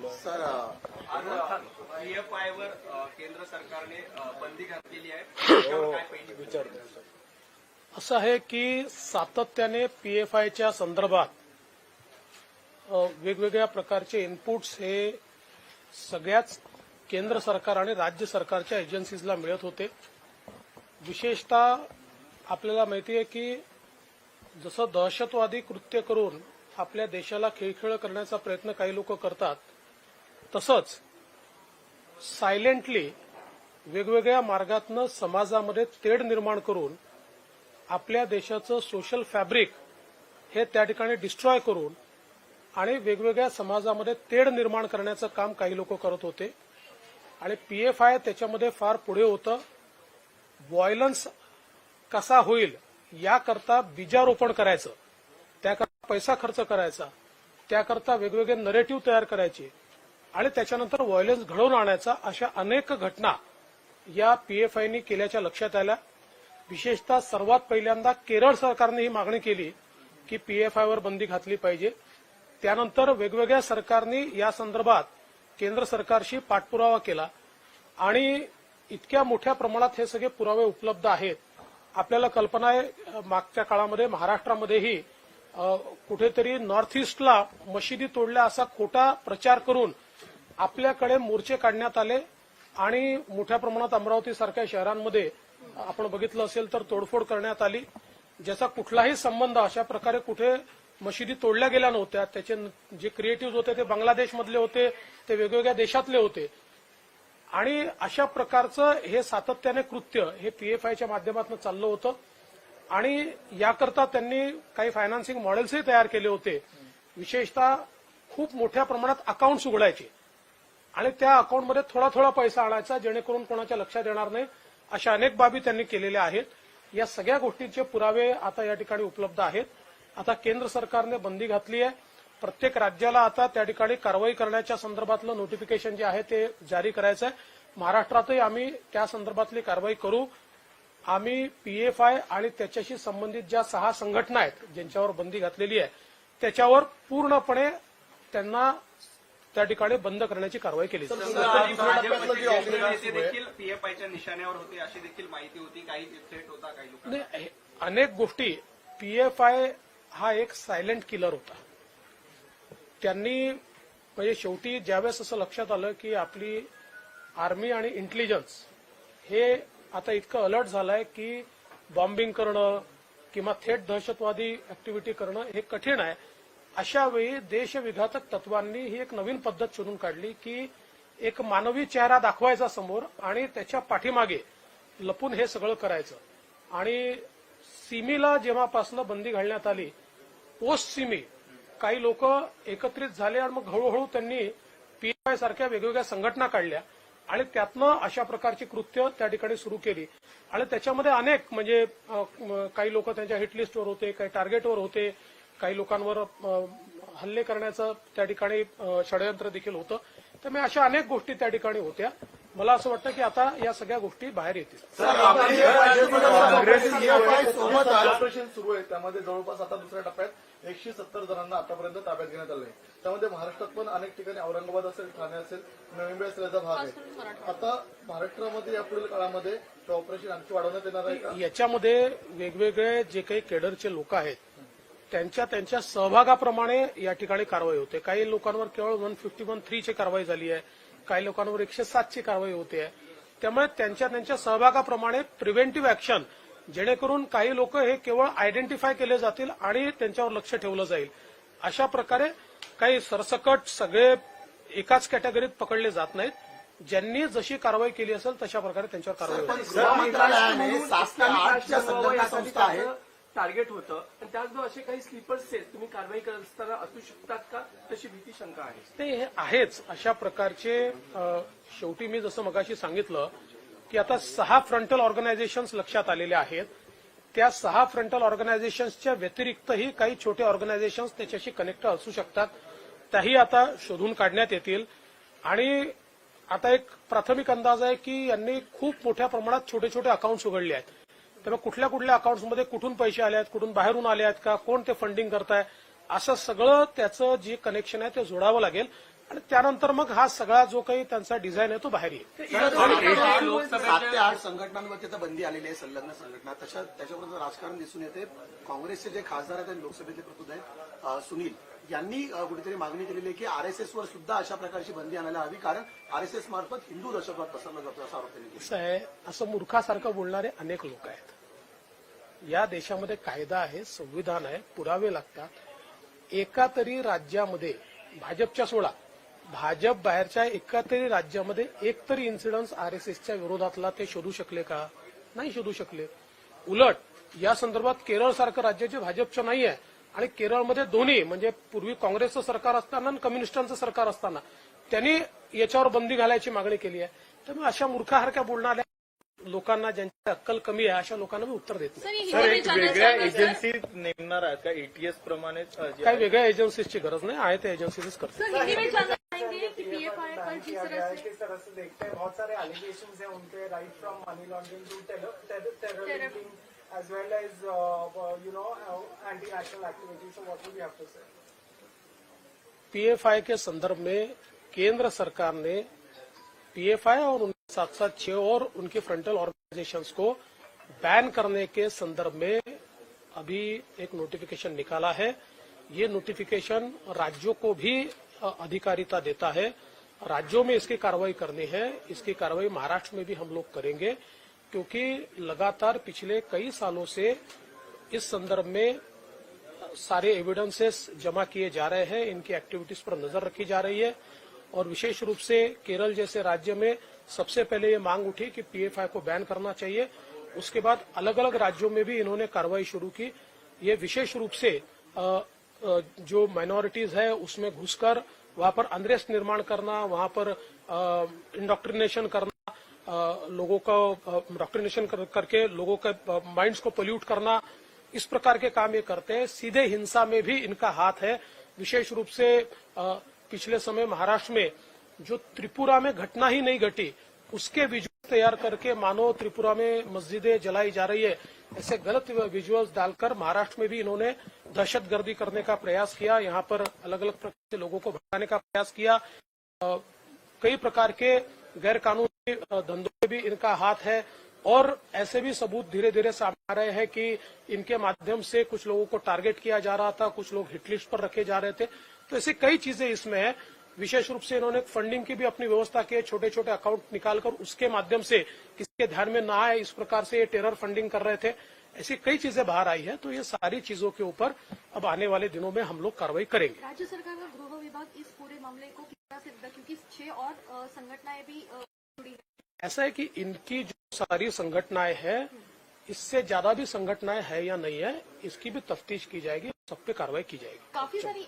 Sir PFI वर केंद्र सरकारने बंदी घातलेली आहे, त्याच्यावर काय पहिली विचार असं आहे की सातत्याने पीएफआयच्या संदर्भात वेगवेगळ्या प्रकारचे इनपुट्स हे सगळ्याच केंद्र सरकार आणि राज्य सरकारच्या एजन्सीजला मिळत होते. विशेषतः आपल्याला माहिती आहे की जसं दहशतवादी कृत्य करून आपल्या देशाला खिळखिळ करण्याचा प्रयत्न काही लोक करतात, तसंच सायलेंटली वेगवेगळ्या मार्गातनं समाजामध्ये तेढ निर्माण करून आपल्या देशाचं सोशल फॅब्रिक हे त्या ठिकाणी डिस्ट्रॉय करून आणि वेगवेगळ्या समाजामध्ये तेढ निर्माण करण्याचं काम काही लोक करत होते. आणि पीएफआय त्याच्यामध्ये फार पुढे होतं. व्हायलन्स कसा होईल याकरता बीजारोपण करायचं, त्याकरता पैसा खर्च करायचा, त्याकरता वेगवेगळे नरेटिव्ह तयार करायचे आणि त्याच्यानंतर व्हायलन्स घडवून आणायचा, अशा अनेक घटना या पीएफआयनी केल्याच्या लक्षात आल्या. विशेषतः सर्वात पहिल्यांदा केरळ सरकारने ही मागणी केली की पीएफआयवर बंदी घातली पाहिजे. त्यानंतर वेगवेगळ्या सरकारनी या संदर्भात केंद्र सरकारशी पाठपुरावा केला आणि इतक्या मोठ्या प्रमाणात हे सगळे पुरावे उपलब्ध आहेत. आपल्याला कल्पना आहे मागच्या काळामध्ये महाराष्ट्रामध्येही कुठेतरी नॉर्थ ईस्टला मशिदी तोडल्या असा खोटा प्रचार करून आपल्याकडे मोर्चे काढण्यात आले आणि मोठ्या प्रमाणात अमरावतीसारख्या शहरांमध्ये आपण बघितलं असेल तर तोडफोड करण्यात आली, ज्याचा कुठलाही संबंध अशा प्रकारे कुठे मशिदी तोडल्या गेल्या नव्हत्या. त्याचे जे क्रिएटिव्ह होते ते बांगलादेशमधले होते, ते वेगवेगळ्या देशातले होते आणि अशा प्रकारचं हे सातत्याने कृत्य हे पीएफआयच्या माध्यमातून चाललं होतं. आणि याकरता त्यांनी काही फायनान्सिंग मॉडेल्सही तयार केले होते. विशेषतः खूप मोठ्या प्रमाणात अकाउंट्स उघडायचे आणि त्या अकाउंटमध्ये थोडा थोडा पैसा आणायचा, जेणेकरून कोणाच्या लक्षात येणार नाही. अशा अनेक बाबी त्यांनी केलेल्या आहेत. या सगळ्या गोष्टींचे पुरावे आता या ठिकाणी उपलब्ध आहेत. आता केंद्र सरकारने बंदी घातली आहे. प्रत्येक राज्याला आता त्या ठिकाणी कारवाई करण्याच्या संदर्भातलं नोटिफिकेशन जे आहे ते जारी करायचं आहे. महाराष्ट्रातही आम्ही त्या संदर्भातली कारवाई करू. आम्ही पीएफआय आणि त्याच्याशी संबंधित ज्या 6 संघटना आहेत ज्यांच्यावर बंदी घातलेली आहे त्याच्यावर पूर्णपणे त्यांना त्या ठिकाणी बंद करण्याची कारवाई केली जाईल. भाजपचे देखील पीएफआयच्या निशाण्यावर होते अशी देखील माहिती होती, काही थ्रेट होता काही लोकांना. अनेक गोष्टी. पीएफआय हा एक सायलेंट किलर होता. त्यांनी म्हणजे शेवटी ज्यावेळेस असं लक्षात आलं की आपली आर्मी आणि इंटेलिजन्स हे आता इतकं अलर्ट झालंय की बॉम्बिंग करणं किंवा थेट दहशतवादी ऍक्टिव्हिटी करणं हे कठीण आहे. अशा वेळी देशविघातक तत्वांनी ही एक नवीन पद्धत शोधून काढली की एक मानवी चेहरा दाखवायचा समोर आणि त्याच्या पाठीमागे लपून हे सगळं करायचं. आणि सिमीला जेव्हापासून बंदी घालण्यात आली, पोस्ट सिमी काही लोक एकत्रित झाले आणि मग हळूहळू त्यांनी पीएफआय सारख्या वेगवेगळ्या संघटना काढल्या आणि त्यातनं अशा प्रकारची कृत्य त्या ठिकाणी सुरू केली. आणि त्याच्यामध्ये अनेक म्हणजे काही लोक त्यांच्या हिटलिस्टवर होते, काही टार्गेटवर होते, काही लोकांवर हल्ले करण्याचं त्या ठिकाणी षडयंत्र देखील होतं. त्यामुळे अशा अनेक गोष्टी त्या ठिकाणी होत्या. मला असं वाटतं की आता या सगळ्या गोष्टी बाहेर येतील. ऑपरेशन सुरू आहे, त्यामध्ये जवळपास आता दुसऱ्या टप्प्यात 170 जणांना आतापर्यंत ताब्यात घेण्यात आलं आहे. त्यामध्ये महाराष्ट्रात पण अनेक ठिकाणी औरंगाबाद असेल, ठाणे असेल, नवी मुंबई असेल याचा भाग आहे. आता महाराष्ट्रामध्ये यापुढील काळामध्ये ते ऑपरेशन आणखी वाढवण्यात येणार आहे का? याच्यामध्ये वेगवेगळे जे काही केडरचे लोक आहेत त्यांच्या सहभागाप्रमाणे या ठिकाणी कारवाई होते. काही लोकांवर केवळ 151(3) ची कारवाई झाली आहे, काही लोकांवर 107 ची कारवाई होते आहे. त्यामुळे त्यांच्या सहभागाप्रमाणे प्रिव्हेंटिव्ह ऍक्शन, जेणेकरून काही लोक हे केवळ आयडेंटिफाय केले जातील आणि त्यांच्यावर लक्ष ठेवलं जाईल. अशा प्रकारे काही सरसकट सगळे एकाच कॅटेगरीत पकडले जात नाहीत. ज्यांनी जशी कारवाई केली असेल तशा प्रकारे त्यांच्यावर कारवाई होईल. गृहमंत्रालयाने 7 ते 8च्या संघटना संस्था आहेत टार्गेट होतं आणि त्याचबरोबर असे काही स्लीपर सेल तुम्ही कारवाई करत असताना असू शकतात का, तशी भीती शंका आहे? ते हे आहेच. अशा प्रकारचे शेवटी मी जसं मगाशी सांगितलं की आता 6 फ्रंटल ऑर्गनायझेशन्स लक्षात आलेले आहेत. त्या 6 फ्रंटल ऑर्गनायझेशन्सच्या व्यतिरिक्तही काही छोटे ऑर्गनायझेशन्स त्याच्याशी कनेक्ट असू शकतात. त्याही आता शोधून काढण्यात येतील. आणि आता एक प्राथमिक अंदाज आहे की यांनी खूप मोठ्या प्रमाणात छोटे छोटे अकाउंट्स उघडले आहेत. त्यामुळे कुठल्या कुठल्या अकाउंट्समध्ये कुठून पैसे आले आहेत, कुठून बाहेरून आले आहेत का, कोण ते फंडिंग करताय, असं सगळं त्याचं जे कनेक्शन आहे ते जोडावं लागेल आणि त्यानंतर मग हा सगळा जो काही त्यांचा डिझाईन आहे तो बाहेर येईल. 7 ते 8 संघटनांवरती आता बंदी आलेली आहे, संलग्न संघटना. त्याच्याबरोबर राजकारण दिसून येते. काँग्रेसचे जे खासदार आहेत आणि लोकसभेतले प्रबुद्ध आहेत सुनील यांनी कुठेतरी मागणी केलेली आहे की आरएसएसवर सुद्धा अशा प्रकारची बंदी आणायला हवी, कारण आरएसएस मार्फत हिंदू दहशतवाद पसरला जातो असा आरोप त्यांनी केला. कसं आहे, असं मूर्खासारखं बोलणारे अनेक लोक आहेत. या देशामध्ये कायदा आहे, संविधान आहे, पुरावे लागतात. एका तरी राज्यामध्ये भाजपच्या सोडा, भाजप बाहेरच्या एका तरी राज्यामध्ये एक तरी इन्सिडन्स आरएसएसच्या विरोधातला ते शोधू शकले का? नाही शोधू शकले. उलट या संदर्भात केरळ सारखं राज्य जे भाजपचं नाही आहे आणि केरळमध्ये दोन्ही म्हणजे पूर्वी काँग्रेसचं सरकार असताना आणि कम्युनिस्टांचं सरकार असताना त्यांनी याच्यावर बंदी घालायची मागणी केली आहे. त्यामुळे अशा मूर्खासारख्या बोलणाऱ्या लोकांना ज्यांची अक्कल कमी आहे अशा लोकांना मी उत्तर देत नाही. सर, एक वेगळ्या एजन्सी नेमणार आहात का एटीएस प्रमाणेच? काही वेगळ्या एजन्सीजची गरज नाही आहे, त्या एजन्सीच करतात. सर, हिंदी में जानना चाहेंगे कि पीएफआई पर जिस तरह से किस तरह से देखते हैं, बहुत सारे एलिगेशंस हैं उनके, right from money laundering to terrorism as well as anti-national activities. So what would you have to say? PFI के संदर्भ में केंद्र सरकार ने पीएफआई और उनके साथ साथ 6 और उनके फ्रंटल ऑर्गेनाइजेशंस को बैन करने के संदर्भ में अभी एक नोटिफिकेशन निकाला है. ये नोटिफिकेशन राज्यों को भी अधिकारिता देता है. राज्यों में इसकी कार्रवाई करनी है. इसकी कार्रवाई महाराष्ट्र में भी हम लोग करेंगे, क्योंकि लगातार पिछले कई सालों से इस संदर्भ में सारे एविडेंसेस जमा किए जा रहे हैं. इनकी एक्टिविटीज पर नजर रखी जा रही है और विशेष रूप से केरल जैसे राज्य में सबसे पहले ये मांग उठी कि पीएफआई को बैन करना चाहिए. उसके बाद अलग अलग राज्यों में भी इन्होंने कार्रवाई शुरू की. ये विशेष रूप से जो माइनॉरिटीज है उसमें घुसकर वहां पर अनरेस्ट निर्माण करना, वहां पर इंडोक्ट्रिनेशन करना, लोगों का इंडोक्ट्रिनेशन करके लोगों के माइंड्स को पोल्यूट करना, इस प्रकार के काम ये करते हैं. सीधे हिंसा में भी इनका हाथ है. विशेष रूप से पिछले समय महाराष्ट्र में जो त्रिपुरा में घटना ही नहीं घटी उसके विजुअल तैयार करके मानो त्रिपुरा में मस्जिदें जलाई जा रही है, ऐसे गलत विजुअल्स डालकर महाराष्ट्र में भी इन्होंने दहशतगर्दी करने का प्रयास किया. यहाँ पर अलग अलग प्रकार से लोगों को भड़काने का प्रयास किया. कई प्रकार के गैर कानूनी धंधों में भी इनका हाथ है और ऐसे भी सबूत धीरे धीरे सामने आ रहे हैं कि इनके माध्यम से कुछ लोगों को टारगेट किया जा रहा था, कुछ लोग हिटलिस्ट पर रखे जा रहे थे. तो ऐसी कई चीजें इसमें है. विशेष रूप से इन्होंने फंडिंग की भी अपनी व्यवस्था की है. छोटे छोटे अकाउंट निकालकर उसके माध्यम से किसी के ध्यान में न आए इस प्रकार से ये टेरर फंडिंग कर रहे थे. ऐसी कई चीजें बाहर आई है. तो ये सारी चीजों के ऊपर अब आने वाले दिनों में हम लोग कार्रवाई करेंगे. राज्य सरकार का गृह विभाग इस पूरे मामले को किस तरह से देखता, क्योंकि 6 और संगठनाएं भी जुड़ी हैं. ऐसा है कि इनकी जो सारी संगठनाएं हैं, इससे ज्यादा भी संगठनाएं है या नहीं है, इसकी भी तफ्तीश की जाएगी, सब पे कार्रवाई की जाएगी. काफी सारी